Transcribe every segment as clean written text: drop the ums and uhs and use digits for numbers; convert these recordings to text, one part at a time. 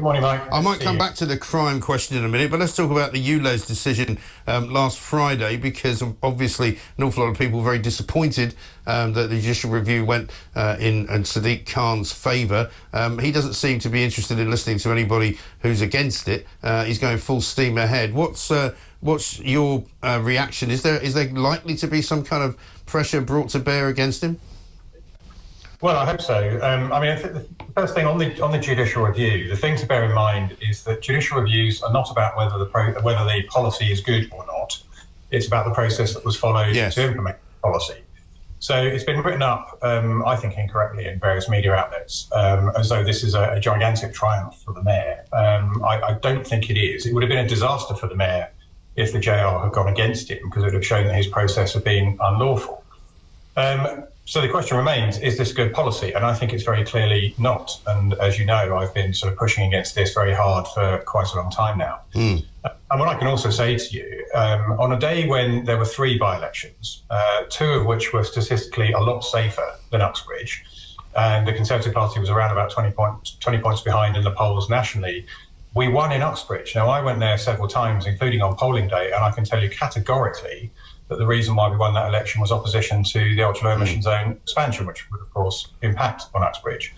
morning, Mike. I might come back to the crime question in a minute, but let's talk about the ULEZ decision last Friday, because obviously an awful lot of people were very disappointed that the judicial review went in Sadiq Khan's favour. He doesn't seem to be interested in listening to anybody who's against it. He's going full steam ahead. What's your reaction? Is there likely to be some kind of pressure brought to bear against him? Well, I hope so. I think the first thing on the judicial review, the thing to bear in mind is that judicial reviews are not about whether the policy is good or not. It's about the process that was followed to implement the policy. So it's been written up, I think incorrectly, in various media outlets, as though this is a gigantic triumph for the mayor. I don't think it is. It would have been a disaster for the mayor if the JR had gone against him, because it would have shown that his process had been unlawful. So the question remains, is this good policy? And I think it's very clearly not. And as you know, I've been sort of pushing against this very hard for quite a long time now. And what I can also say to you, on a day when there were 3 by-elections, 2 of which were statistically a lot safer than Uxbridge, and the Conservative Party was around about 20 points behind in the polls nationally, we won in Uxbridge. Now, I went there several times, including on polling day, and I can tell you categorically that the reason why we won that election was opposition to the ultra-low emission zone expansion, which would, of course, impact on Uxbridge.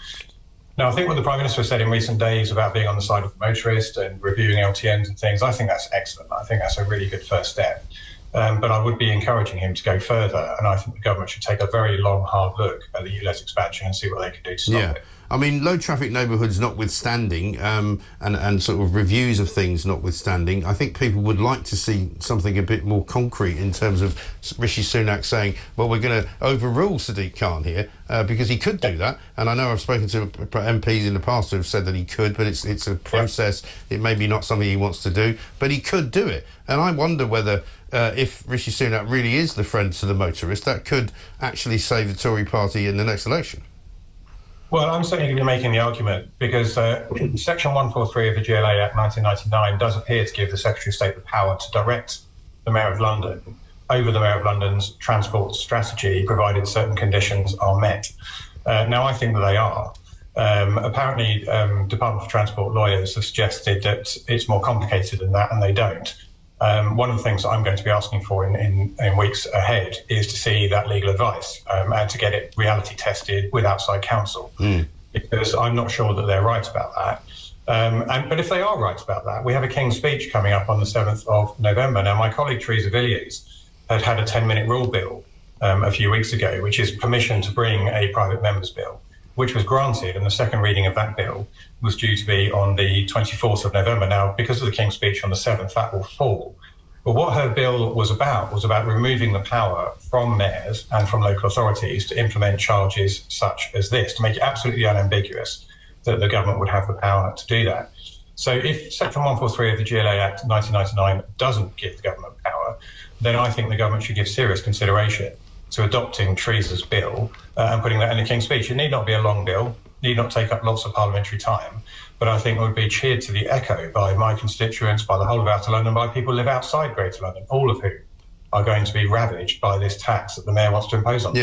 Now, I think what the Prime Minister said in recent days about being on the side of the motorist and reviewing LTNs and things, I think that's excellent. I think that's a really good first step. But I would be encouraging him to go further, and I think the government should take a very long, hard look at the ULEZ expansion and see what they can do to stop it. I mean, low traffic neighbourhoods notwithstanding, and sort of reviews of things notwithstanding, I think people would like to see something a bit more concrete in terms of Rishi Sunak saying, well, we're going to overrule Sadiq Khan here, because he could do that. And I know I've spoken to MPs in the past who have said that he could, but it's a process. It may be not something he wants to do, but he could do it. And I wonder whether if Rishi Sunak really is the friend to the motorist, that could actually save the Tory party in the next election. Well, I'm certainly going to be making the argument, because Section 143 of the GLA Act 1999 does appear to give the Secretary of State the power to direct the Mayor of London over the Mayor of London's transport strategy, provided certain conditions are met. Now, I think that they are. Apparently, Department for Transport lawyers have suggested that it's more complicated than that, and they don't. One of the things that I'm going to be asking for in weeks ahead is to see that legal advice and to get it reality tested with outside counsel, because I'm not sure that they're right about that. But if they are right about that, we have a King's Speech coming up on the 7th of November. Now, my colleague Theresa Villiers had a 10-minute rule bill a few weeks ago, which is permission to bring a private member's bill, which was granted, and the second reading of that bill was due to be on the 24th of November. Now, because of the King's Speech on the 7th, that will fall. But what her bill was about removing the power from mayors and from local authorities to implement charges such as this, to make it absolutely unambiguous that the government would have the power to do that. So if Section 143 of the GLA Act 1999 doesn't give the government power, then I think the government should give serious consideration to adopting Theresa's bill and putting that in the King's Speech. It need not be a long bill, need not take up lots of parliamentary time, but I think it would be cheered to the echo by my constituents, by the whole of Outer London, by people who live outside Greater London, all of whom are going to be ravaged by this tax that the Mayor wants to impose on them.